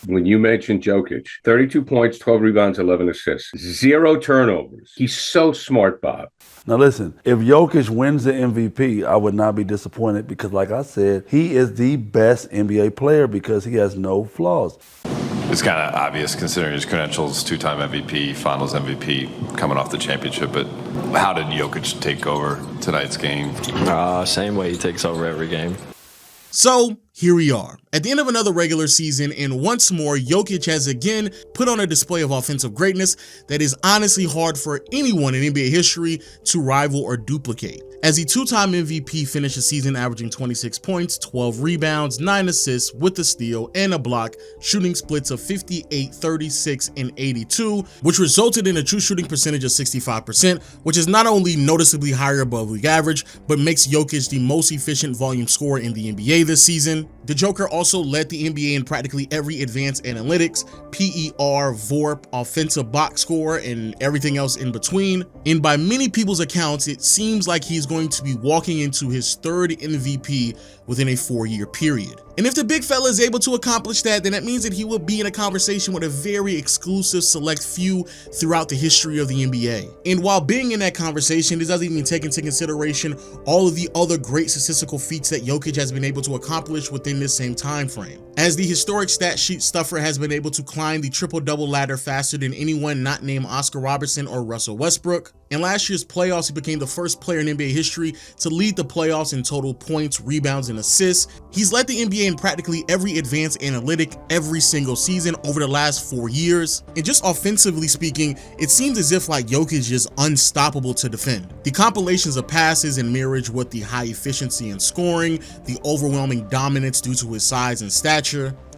when you mentioned Jokic, 32 points, 12 rebounds, 11 assists, 0 turnovers. He's so smart, Bob. Now listen, if Jokic wins the MVP, I would not be disappointed because, like I said, he is the best NBA player because he has no flaws. It's kind of obvious considering his credentials, two-time MVP, Finals MVP, coming off the championship. But how did Jokic take over tonight's game? Same way he takes over every game. So here we are, at the end of another regular season, and once more, Jokic has again put on a display of offensive greatness that is honestly hard for anyone in NBA history to rival or duplicate. As the two-time MVP finished the season averaging 26 points, 12 rebounds, 9 assists with a steal and a block, shooting splits of 58, 36, and 82, which resulted in a true shooting percentage of 65%, which is not only noticeably higher above league average, but makes Jokic the most efficient volume scorer in the NBA this season. The Joker also led the NBA in practically every advanced analytics, PER, VORP, offensive box score, and everything else in between. And by many people's accounts, it seems like he's going to be walking into his third MVP within a 4-year period. And if the big fella is able to accomplish that, then that means that he will be in a conversation with a very exclusive select few throughout the history of the NBA. And while being in that conversation, this doesn't even take into consideration all of the other great statistical feats that Jokic has been able to accomplish within this same time frame. As the historic stat sheet stuffer has been able to climb the triple-double ladder faster than anyone not named Oscar Robertson or Russell Westbrook. In last year's playoffs, he became the first player in NBA history to lead the playoffs in total points, rebounds, and assists. He's led the NBA in practically every advanced analytic every single season over the last 4 years. And just offensively speaking, it seems as if like Jokic is unstoppable to defend. The compilations of passes in marriage with the high efficiency in scoring, the overwhelming dominance due to his size and stature,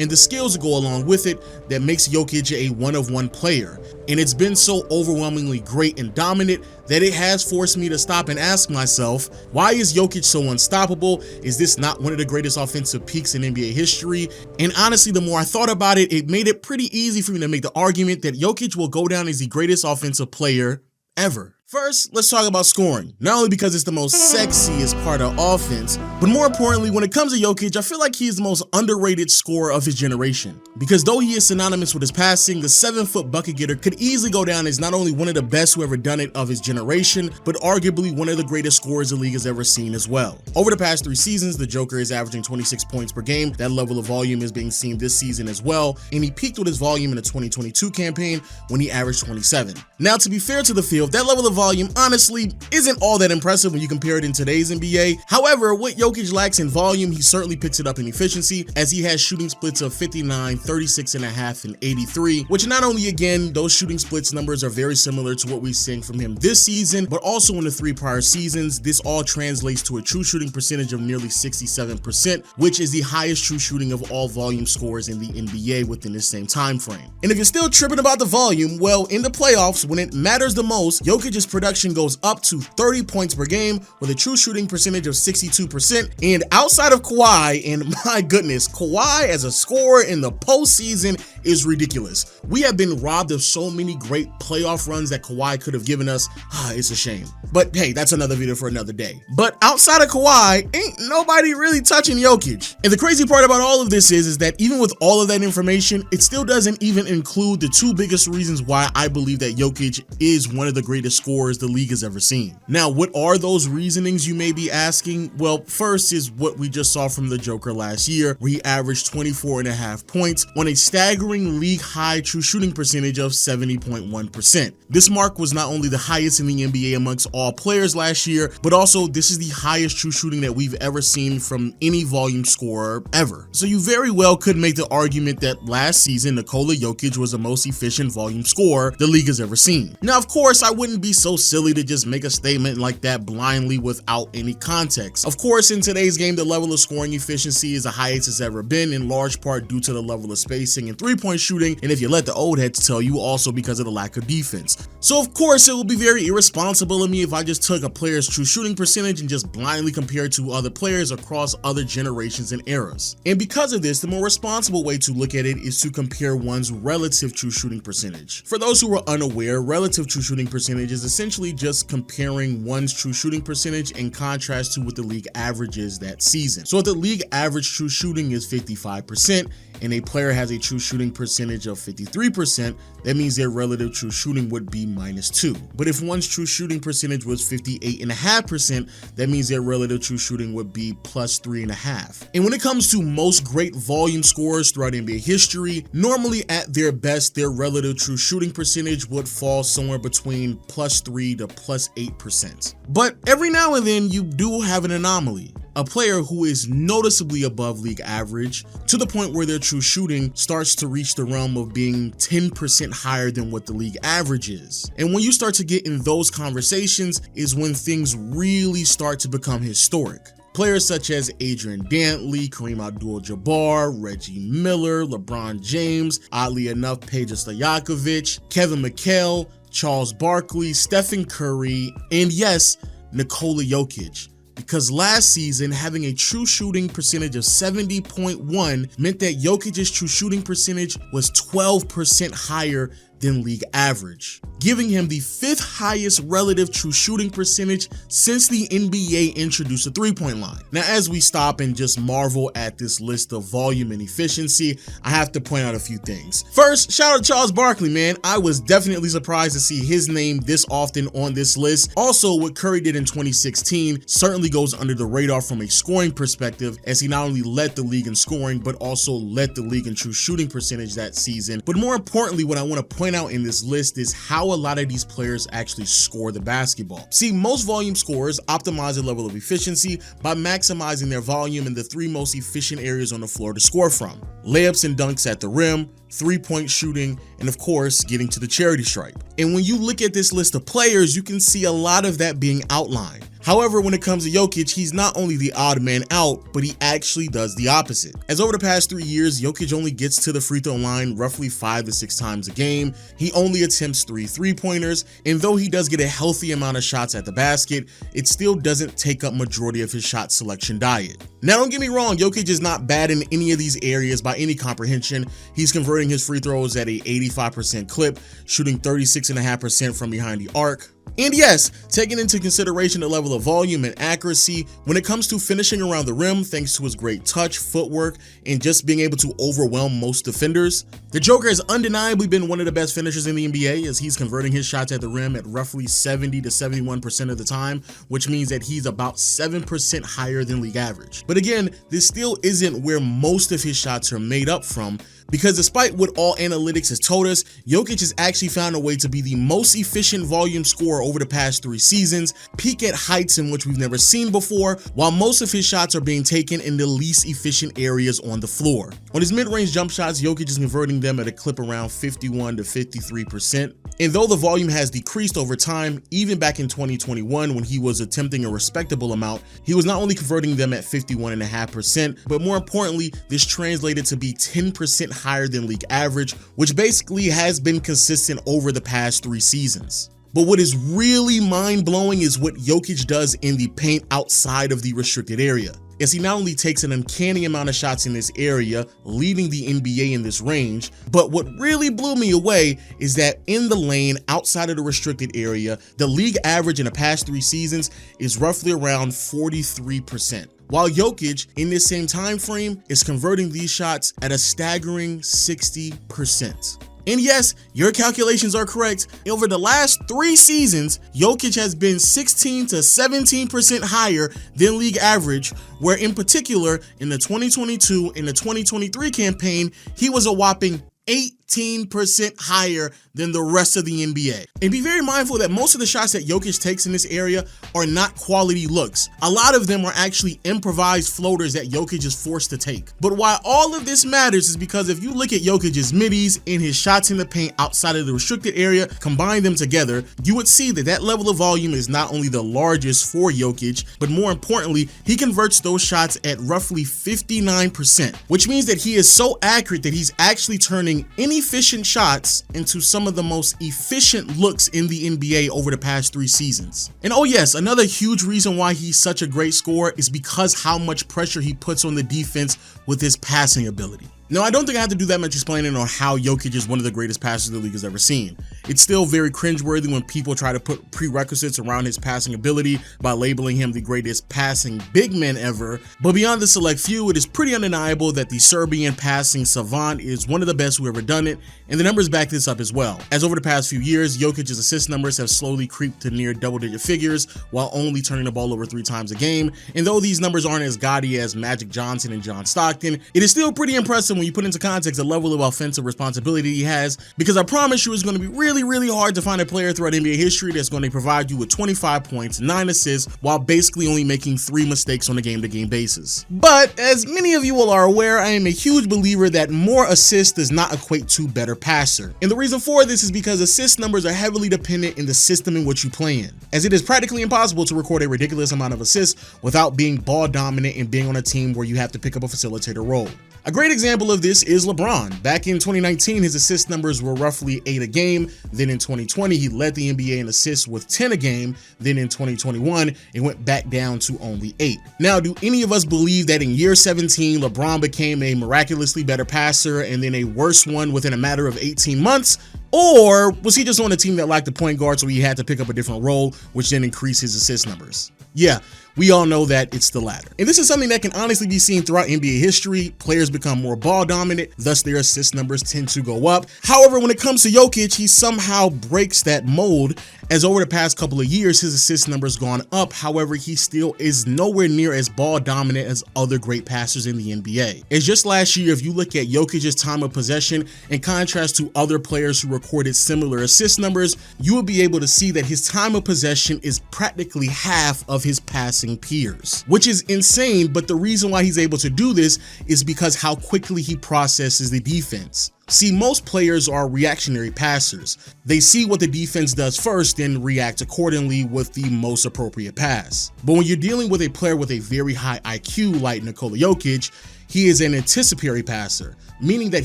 and the skills that go along with it that makes Jokic a one-of-one player. And it's been so overwhelmingly great and dominant that it has forced me to stop and ask myself, why is Jokic so unstoppable? Is this not one of the greatest offensive peaks in NBA history? And honestly, the more I thought about it, it made it pretty easy for me to make the argument that Jokic will go down as the greatest offensive player ever. First, let's talk about scoring. Not only because it's the most sexiest part of offense, but more importantly, when it comes to Jokic, I feel like he is the most underrated scorer of his generation. Because though he is synonymous with his passing, the 7-foot bucket getter could easily go down as not only one of the best who ever done it of his generation, but arguably one of the greatest scorers the league has ever seen as well. Over the past 3 seasons, the Joker is averaging 26 points per game. That level of volume is being seen this season as well, and he peaked with his volume in the 2022 campaign when he averaged 27. Now, to be fair to the field, that level of volume honestly isn't all that impressive when you compare it in today's NBA. However, what Jokic lacks in volume, he certainly picks it up in efficiency, as he has shooting splits of 59, 36.5, and 83, which not only, again, those shooting splits numbers are very similar to what we're seeing from him this season, but also in the 3 prior seasons. This all translates to a true shooting percentage of nearly 67%, which is the highest true shooting of all volume scorers in the NBA within this same time frame. And if you're still tripping about the volume, well, in the playoffs, when it matters the most, Jokic's production goes up to 30 points per game with a true shooting percentage of 62%. And outside of Kawhi, and my goodness, Kawhi as a scorer in the postseason is ridiculous. We have been robbed of so many great playoff runs that Kawhi could have given us. It's a shame. But hey, that's another video for another day. But outside of Kawhi, ain't nobody really touching Jokic. And the crazy part about all of this is that even with all of that information, it still doesn't even include the 2 biggest reasons why I believe that Jokic is one of the greatest scorers the league has ever seen. Now, what are those reasonings, you may be asking? Well, first is what we just saw from the Joker last year, where he averaged 24.5 points on a staggering league high true shooting percentage of 70.1%. This mark was not only the highest in the NBA amongst all players last year, but also this is the highest true shooting that we've ever seen from any volume scorer ever. So you very well could make the argument that last season, Nikola Jokic was the most efficient volume scorer the league has ever seen. Now, of course, I wouldn't be so silly to just make a statement like that blindly without any context. Of course, in today's game, the level of scoring efficiency is the highest it's ever been, in large part due to the level of spacing and 3-point shooting, and if you let the old heads tell you, also because of the lack of defense. So of course, it would be very irresponsible of me if I just took a player's true shooting percentage and just blindly compared it to other players across other generations and eras. And because of this, the more responsible way to look at it is to compare one's relative true shooting percentage. For those who are unaware, relative true shooting percentage is essentially just comparing one's true shooting percentage in contrast to what the league average is that season. So if the league average true shooting is 55%, and a player has a true shooting percentage of 53%, that means their relative true shooting would be -2. But if one's true shooting percentage was 58.5%, that means their relative true shooting would be +3.5. And when it comes to most great volume scorers throughout NBA history, normally at their best, their relative true shooting percentage would fall somewhere between +3 to +8%. But every now and then you do have an anomaly. A player who is noticeably above league average to the point where their true shooting starts to reach the realm of being 10% higher than what the league average is. And when you start to get in those conversations is when things really start to become historic. Players such as Adrian Dantley, Kareem Abdul-Jabbar, Reggie Miller, LeBron James, oddly enough, Peja Stojakovic, Kevin McHale, Charles Barkley, Stephen Curry, and yes, Nikola Jokic. Because last season, having a true shooting percentage of 70.1 meant that Jokic's true shooting percentage was 12% higher than league average, giving him the 5th highest relative true shooting percentage since the NBA introduced the three-point line. Now, as we stop and just marvel at this list of volume and efficiency, I have to point out a few things. First, shout out to Charles Barkley, man. I was definitely surprised to see his name this often on this list. Also, what Curry did in 2016 certainly goes under the radar from a scoring perspective, as he not only led the league in scoring, but also led the league in true shooting percentage that season. But more importantly, what I want to point out in this list is how a lot of these players actually score the basketball. See, most volume scorers optimize their level of efficiency by maximizing their volume in the 3 most efficient areas on the floor to score from: layups and dunks at the rim, 3-point shooting, and of course, getting to the charity stripe. And when you look at this list of players, you can see a lot of that being outlined. However, when it comes to Jokic, he's not only the odd man out, but he actually does the opposite. As over the past 3 years, Jokic only gets to the free throw line roughly 5 to 6 times a game. He only attempts 3 3-pointers, and though he does get a healthy amount of shots at the basket, it still doesn't take up majority of his shot selection diet. Now, don't get me wrong, Jokic is not bad in any of these areas by any comprehension. He's converting his free throws at a 85% clip, shooting 36.5% from behind the arc. And yes, taking into consideration the level of volume and accuracy, when it comes to finishing around the rim, thanks to his great touch, footwork, and just being able to overwhelm most defenders, the Joker has undeniably been one of the best finishers in the NBA, as he's converting his shots at the rim at roughly 70 to 71% of the time, which means that he's about 7% higher than league average. But again, this still isn't where most of his shots are made up from, because despite what all analytics has told us, Jokic has actually found a way to be the most efficient volume scorer over the past 3 seasons, peak at heights in which we've never seen before, while most of his shots are being taken in the least efficient areas on the floor. On his mid-range jump shots, Jokic is converting them at a clip around 51 to 53%. And though the volume has decreased over time, even back in 2021 when he was attempting a respectable amount, he was not only converting them at 51.5%, but more importantly, this translated to be 10% higher than league average, which basically has been consistent over the past 3 seasons. But what is really mind-blowing is what Jokic does in the paint outside of the restricted area, as he not only takes an uncanny amount of shots in this area, leading the NBA in this range, but what really blew me away is that in the lane outside of the restricted area, the league average in the past 3 seasons is roughly around 43%. While Jokic, in this same time frame, is converting these shots at a staggering 60%. And yes, your calculations are correct. Over the last 3 seasons, Jokic has been 16 to 17% higher than league average, where in particular, in the 2022 and the 2023 campaign, he was a whopping 18% higher than the rest of the NBA. And be very mindful that most of the shots that Jokic takes in this area are not quality looks. A lot of them are actually improvised floaters that Jokic is forced to take. But why all of this matters is because if you look at Jokic's middies and his shots in the paint outside of the restricted area, combine them together, you would see that that level of volume is not only the largest for Jokic, but more importantly, he converts those shots at roughly 59%, which means that he is so accurate that he's actually turning inefficient shots into some of the most efficient looks in the NBA over the past 3 seasons. And oh yes, another huge reason why he's such a great scorer is because how much pressure he puts on the defense with his passing ability. Now, I don't think I have to do that much explaining on how Jokic is one of the greatest passers the league has ever seen. It's still very cringeworthy when people try to put prerequisites around his passing ability by labeling him the greatest passing big man ever, but beyond the select few, it is pretty undeniable that the Serbian passing savant is one of the best who ever done it, and the numbers back this up as well, as over the past few years, Jokic's assist numbers have slowly creeped to near double-digit figures while only turning the ball over 3 times a game, and though these numbers aren't as gaudy as Magic Johnson and John Stockton, it is still pretty impressive when you put into context the level of offensive responsibility he has, because I promise you it's going to be really hard to find a player throughout NBA history that's going to provide you with 25 points, 9 assists, while basically only making 3 mistakes on a game-to-game basis. But as many of you all are aware, I am a huge believer that more assists does not equate to better passer. And the reason for this is because assist numbers are heavily dependent in the system in which you play in, as it is practically impossible to record a ridiculous amount of assists without being ball dominant and being on a team where you have to pick up a facilitator role. A great example of this is LeBron. Back in 2019, his assist numbers were roughly 8 a game. Then in 2020, he led the NBA in assists with 10 a game. Then in 2021, it went back down to only 8. Now, do any of us believe that in year 17, LeBron became a miraculously better passer and then a worse one within a matter of 18 months? Or was he just on a team that lacked a point guard, so he had to pick up a different role, which then increased his assist numbers? Yeah, we all know that it's the latter. And this is something that can honestly be seen throughout NBA history. Players become more ball dominant, thus their assist numbers tend to go up. However, when it comes to Jokic, he somehow breaks that mold, as over the past couple of years, his assist numbers gone up. However, he still is nowhere near as ball dominant as other great passers in the NBA. It's just last year, if you look at Jokic's time of possession in contrast to other players who recorded similar assist numbers, you will be able to see that his time of possession is practically half of his passing peers, which is insane. But the reason why he's able to do this is because how quickly he processes the defense. See, most players are reactionary passers. They see what the defense does first and react accordingly with the most appropriate pass. But when you're dealing with a player with a very high IQ like Nikola Jokic, he is an anticipatory passer, meaning that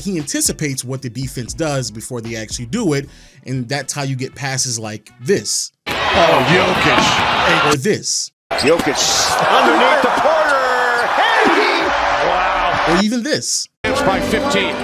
he anticipates what the defense does before they actually do it, and that's how you get passes like this. Oh, Jokic. Or this. Jokic underneath the Porter. Hey! Wow. Or even this. It's by 15.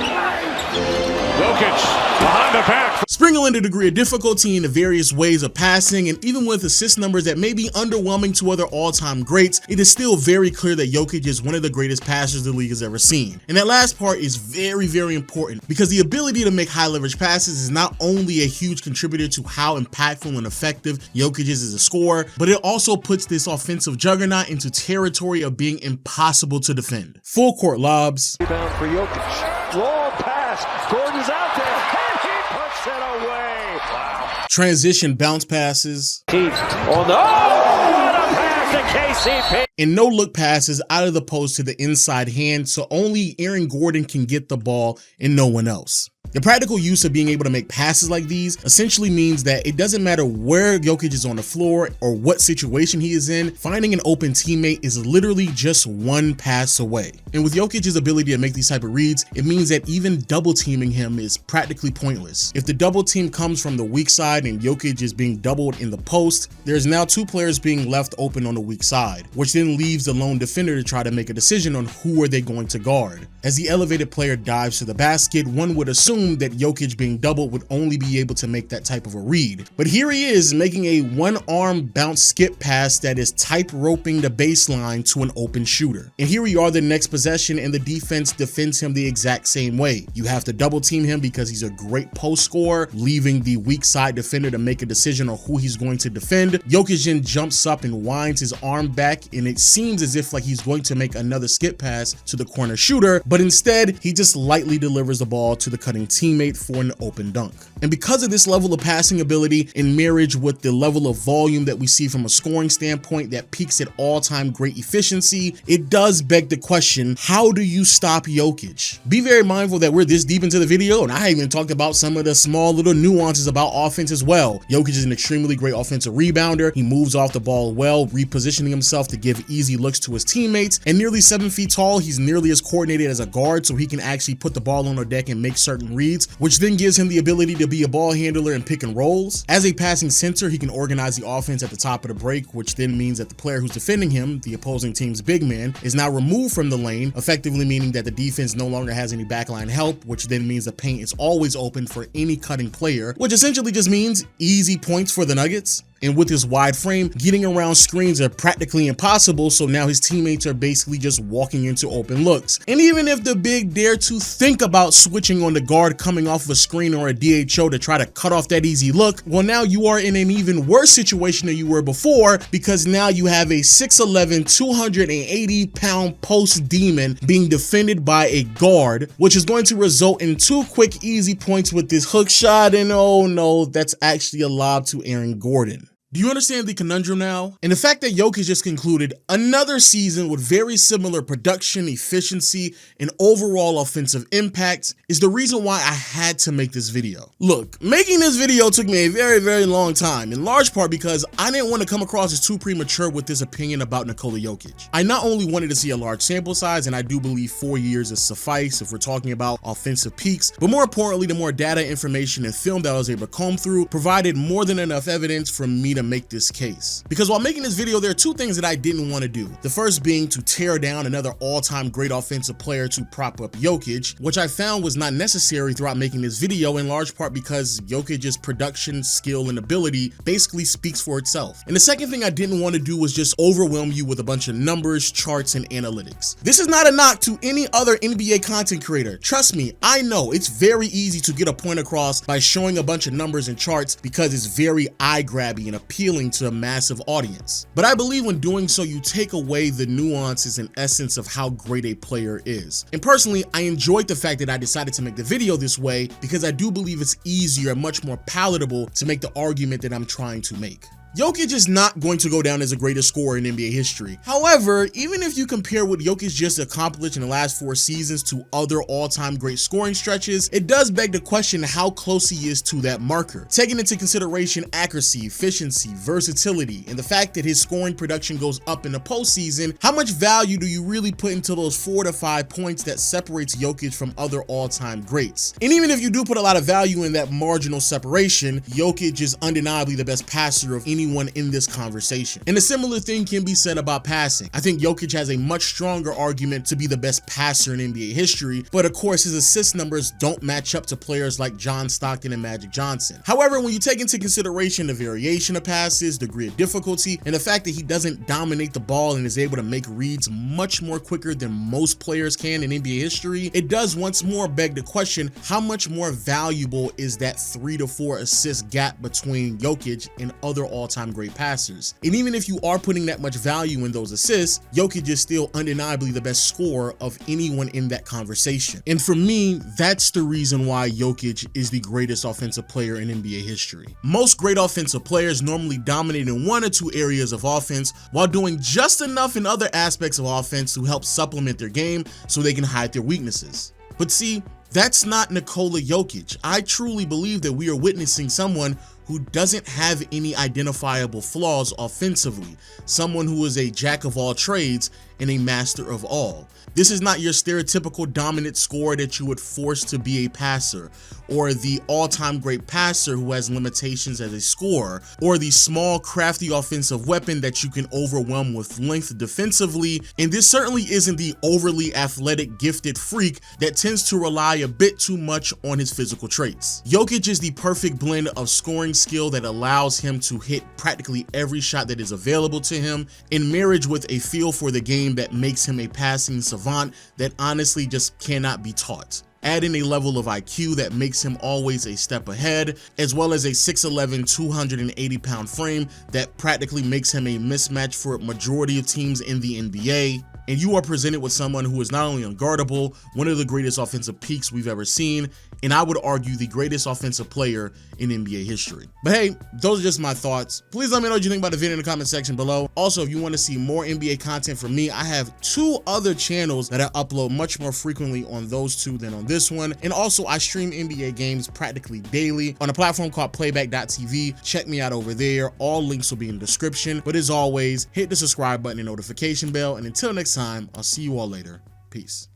Jokic behind the back. Sprinkling a degree of difficulty in the various ways of passing, and even with assist numbers that may be underwhelming to other all-time greats, it is still very clear that Jokic is one of the greatest passers the league has ever seen. And that last part is very important, because the ability to make high leverage passes is not only a huge contributor to how impactful and effective Jokic is as a scorer, but it also puts this offensive juggernaut into territory of being impossible to defend. Full court lobs. Rebound for Jokic. Long pass. Gordon's out there. And he puts it away. Wow. Transition bounce passes. Keith on the... Oh! What a pass to KCP. And no-look passes out of the post to the inside hand, so only Aaron Gordon can get the ball and no one else. The practical use of being able to make passes like these essentially means that it doesn't matter where Jokic is on the floor or what situation he is in, finding an open teammate is literally just one pass away. And with Jokic's ability to make these type of reads, it means that even double teaming him is practically pointless. If the double team comes from the weak side and Jokic is being doubled in the post, there's now 2 players being left open on the weak side, which then leaves the lone defender to try to make a decision on who are they going to guard. As the elevated player dives to the basket, one would assume that Jokic being doubled would only be able to make that type of a read. But here he is making a one-arm bounce skip pass that is type roping the baseline to an open shooter. And here we are the next possession, and the defense defends him the exact same way. You have to double team him because he's a great post scorer, leaving the weak side defender to make a decision on who he's going to defend. Jokic then jumps up and winds his arm back, and it seems as if like he's going to make another skip pass to the corner shooter, but instead he just lightly delivers the ball to the cutting teammate for an open dunk. And because of this level of passing ability in marriage with the level of volume that we see from a scoring standpoint that peaks at all-time great efficiency, it does beg the question, how do you stop Jokic? Be very mindful that we're this deep into the video and I haven't even talked about some of the small little nuances about offense as well. Jokic is an extremely great offensive rebounder. He moves off the ball well, repositioning himself to give easy looks to his teammates, and nearly 7 feet tall, he's nearly as coordinated as a guard, so he can actually put the ball on the deck and make certain reads, which then gives him the ability to be a ball handler and pick and rolls. As a passing center, he can organize the offense at the top of the break, which then means that the player who's defending him, the opposing team's big man, is now removed from the lane, effectively meaning that the defense no longer has any backline help, which then means the paint is always open for any cutting player, which essentially just means easy points for the Nuggets. And with his wide frame, getting around screens are practically impossible, so now his teammates are basically just walking into open looks. And even if the big dare to think about switching on the guard coming off of a screen or a DHO to try to cut off that easy look, well, now you are in an even worse situation than you were before, because now you have a 6'11", 280-pound post demon being defended by a guard, which is going to result in 2 quick easy points with this hook shot, and oh no, that's actually a lob to Aaron Gordon. Do you understand the conundrum now? And the fact that Jokic just concluded another season with very similar production, efficiency, and overall offensive impact is the reason why I had to make this video. Look, making this video took me a very, very long time, in large part because I didn't want to come across as too premature with this opinion about Nikola Jokic. I not only wanted to see a large sample size, and I do believe 4 years is suffice if we're talking about offensive peaks, but more importantly, the more data, information, and film that I was able to comb through provided more than enough evidence for me to make this case. Because while making this video, there are 2 things that I didn't want to do. The first being to tear down another all-time great offensive player to prop up Jokic, which I found was not necessary throughout making this video, in large part because Jokic's production, skill, and ability basically speaks for itself. And the second thing I didn't want to do was just overwhelm you with a bunch of numbers, charts, and analytics. This is not a knock to any other NBA content creator. Trust me, I know it's very easy to get a point across by showing a bunch of numbers and charts because it's very eye-grabbing and appealing to a massive audience. But I believe when doing so, you take away the nuances and essence of how great a player is. And personally, I enjoyed the fact that I decided to make the video this way because I do believe it's easier and much more palatable to make the argument that I'm trying to make. Jokic is not going to go down as the greatest scorer in NBA history. However, even if you compare what Jokic just accomplished in the last 4 seasons to other all-time great scoring stretches, it does beg the question how close he is to that marker. Taking into consideration accuracy, efficiency, versatility, and the fact that his scoring production goes up in the postseason, how much value do you really put into those 4 to 5 points that separates Jokic from other all-time greats? And even if you do put a lot of value in that marginal separation, Jokic is undeniably the best passer of anyone in this conversation. And a similar thing can be said about passing. I think Jokic has a much stronger argument to be the best passer in NBA history, but of course his assist numbers don't match up to players like John Stockton and Magic Johnson. However, when you take into consideration the variation of passes, degree of difficulty, and the fact that he doesn't dominate the ball and is able to make reads much more quicker than most players can in NBA history, it does once more beg the question, how much more valuable is that 3 to 4 assist gap between Jokic and other all-time great passers? And even if you are putting that much value in those assists, Jokic is still undeniably the best scorer of anyone in that conversation. And for me, that's the reason why Jokic is the greatest offensive player in NBA history. Most great offensive players normally dominate in 1 or 2 areas of offense while doing just enough in other aspects of offense to help supplement their game so they can hide their weaknesses. But see, that's not Nikola Jokic. I truly believe that we are witnessing someone who doesn't have any identifiable flaws offensively, someone who is a jack of all trades and a master of all. This is not your stereotypical dominant scorer that you would force to be a passer, or the all-time great passer who has limitations as a scorer, or the small, crafty offensive weapon that you can overwhelm with length defensively. And this certainly isn't the overly athletic, gifted freak that tends to rely a bit too much on his physical traits. Jokic is the perfect blend of scoring skill that allows him to hit practically every shot that is available to him, in marriage with a feel for the game that makes him a passing savant that honestly just cannot be taught. Add in a level of IQ that makes him always a step ahead, as well as a 6'11", 280-pound frame that practically makes him a mismatch for a majority of teams in the NBA. And you are presented with someone who is not only unguardable, one of the greatest offensive peaks we've ever seen, and I would argue the greatest offensive player in NBA history. But hey, those are just my thoughts. Please let me know what you think about the video in the comment section below. Also, if you want to see more NBA content from me, I have 2 other channels that I upload much more frequently on those 2 than on this one. And also, I stream NBA games practically daily on a platform called playback.tv. Check me out over there. All links will be in the description. But as always, hit the subscribe button and notification bell. And until next time, I'll see you all later. Peace.